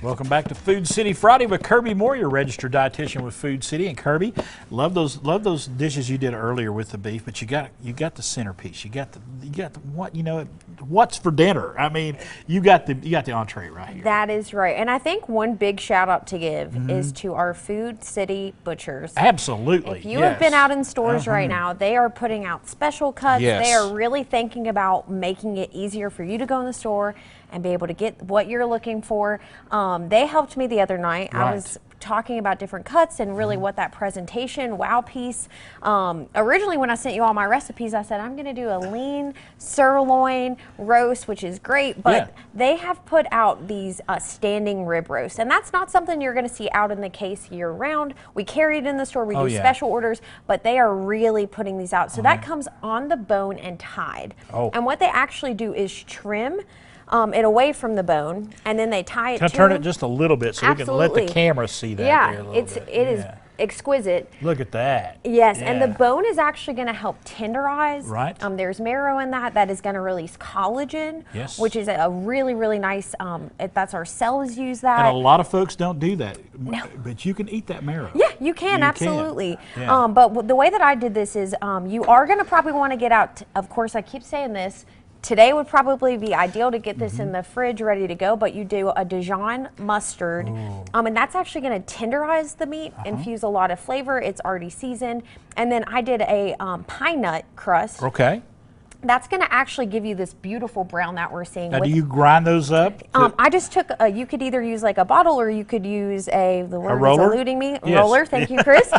Welcome back to Food City Friday with Kirby Moir, your registered dietitian with Food City. And Kirby, love those dishes you did earlier with the beef, but you got the centerpiece. You got the what, you know, what's for dinner? I mean, you got the entree right here. That is right. And I think one big shout out to give is to our Food City butchers. Absolutely. If you have been out in stores right now, they are putting out special cuts. Yes. They are really thinking about making it easier for you to go in the store and be able to get what you're looking for. They helped me the other night. Right. I was talking about different cuts and really what that presentation, wow piece. Originally when I sent you all my recipes, I said I'm gonna do a lean sirloin roast, which is great, but they have put out these standing rib roasts, and that's not something you're gonna see out in the case year round. We carry it in the store, we do special orders, but they are really putting these out. So that comes on the bone and tied. And what they actually do is trim it away from the bone, and then they tie it to. Can I turn it just a little bit so we can let the camera see that? Yeah, it is exquisite. Look at that. Yes, and the bone is actually going to help tenderize. Right. There's marrow in that is going to release collagen, which is a really, really nice, that's our cells use that. And a lot of folks don't do that, but you can eat that marrow. Yeah, you can, absolutely. But the way that I did this is you are going to probably want to get out, of course, I keep saying this, today would probably be ideal to get this in the fridge ready to go, but you do a Dijon mustard, and that's actually going to tenderize the meat, infuse a lot of flavor. It's already seasoned. And then I did a pine nut crust. Okay. That's going to actually give you this beautiful brown that we're seeing. Now, do you grind those up? I just took, you could either use like a bottle or you could use the word is eluding me, roller, thank you, Chris.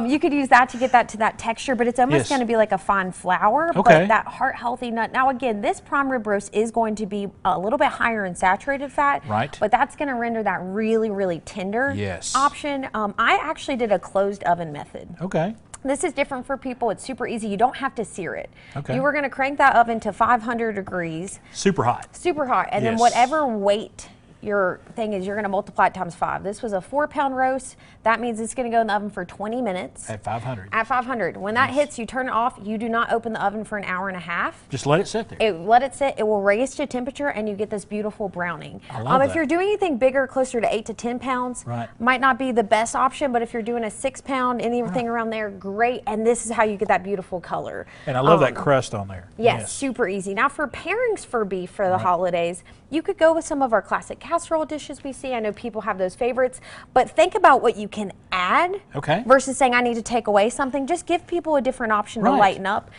You could use that to get that to that texture, but it's almost going to be like a fine flour, but that heart-healthy nut. Now again, this prime rib roast is going to be a little bit higher in saturated fat, but that's going to render that really, really tender option. I actually did a closed oven method. Okay. This is different for people. It's super easy. You don't have to sear it. You are going to crank that oven to 500 degrees. Super hot. Super hot. And then whatever weight your thing is, you're going to multiply it times 5. This was a 4-pound roast. That means it's going to go in the oven for 20 minutes. At 500. At 500. When that hits, you turn it off. You do not open the oven for an hour and a half. Just let it sit there. Let it sit. It will raise to temperature, and you get this beautiful browning. I love that. If you're doing anything bigger, closer to 8 to 10 pounds, might not be the best option, but if you're doing a 6-pound, anything around there, great. And this is how you get that beautiful color. And I love that crust on there. Yes, super easy. Now for pairings for beef for the holidays, you could go with some of our classic casserole dishes we see. I know people have those favorites, but think about what you can add versus saying I need to take away something. Just give people a different option to lighten up.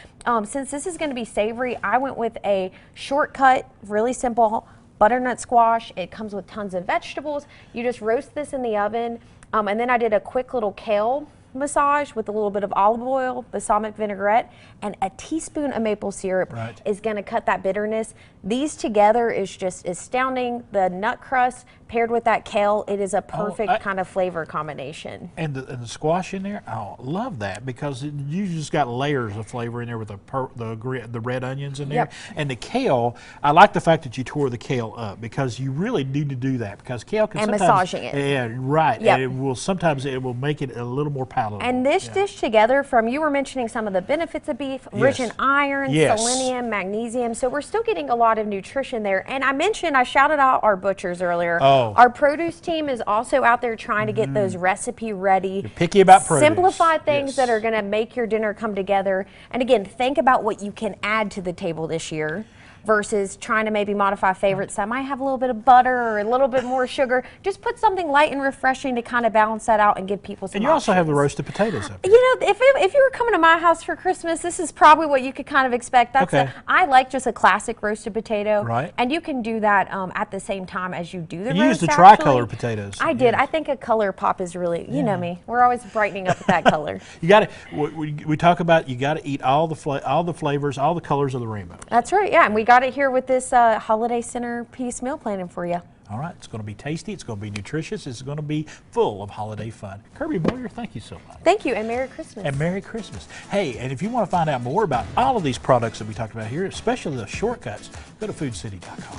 Since this is going to be savory, I went with a shortcut, really simple butternut squash. It comes with tons of vegetables. You just roast this in the oven, and then I did a quick little kale massage with a little bit of olive oil, balsamic vinaigrette, and a teaspoon of maple syrup is going to cut that bitterness. These together is just astounding. The nut crust paired with that kale, it is a perfect kind of flavor combination. And the squash in there, I love that because you just got layers of flavor in there with the red onions in there. And the kale, I like the fact that you tore the kale up because you really need to do that because kale can sometimes massaging it. And it will sometimes make it a little more palatable. And this dish together, you were mentioning some of the benefits of beef, rich in iron, selenium, magnesium. So we're still getting a lot of nutrition there. And I shouted out our butchers earlier. Our produce team is also out there trying to get those recipe ready. You're picky about produce. Simplify things that are going to make your dinner come together. And again, think about what you can add to the table this year versus trying to maybe modify favorites that might have a little bit of butter or a little bit more sugar. Just put something light and refreshing to kind of balance that out and give people some And you also have the roasted potatoes up there. You know, if you were coming to my house for Christmas, this is probably what you could kind of expect. I like just a classic roasted potato. And you can do that at the same time as you do the roast. You used the tricolor potatoes. I did. I think a color pop is really, you know me, we're always brightening up with that color. You got to, we talk about you got to eat all the flavors, all the colors of the rainbow. That's right, and we got it here with this holiday centerpiece meal planning for you. All right, it's going to be tasty, it's going to be nutritious, it's going to be full of holiday fun. Kirby Moir, thank you so much. Thank you, and Merry Christmas. And Merry Christmas. Hey, and if you want to find out more about all of these products that we talked about here, especially the shortcuts, go to foodcity.com.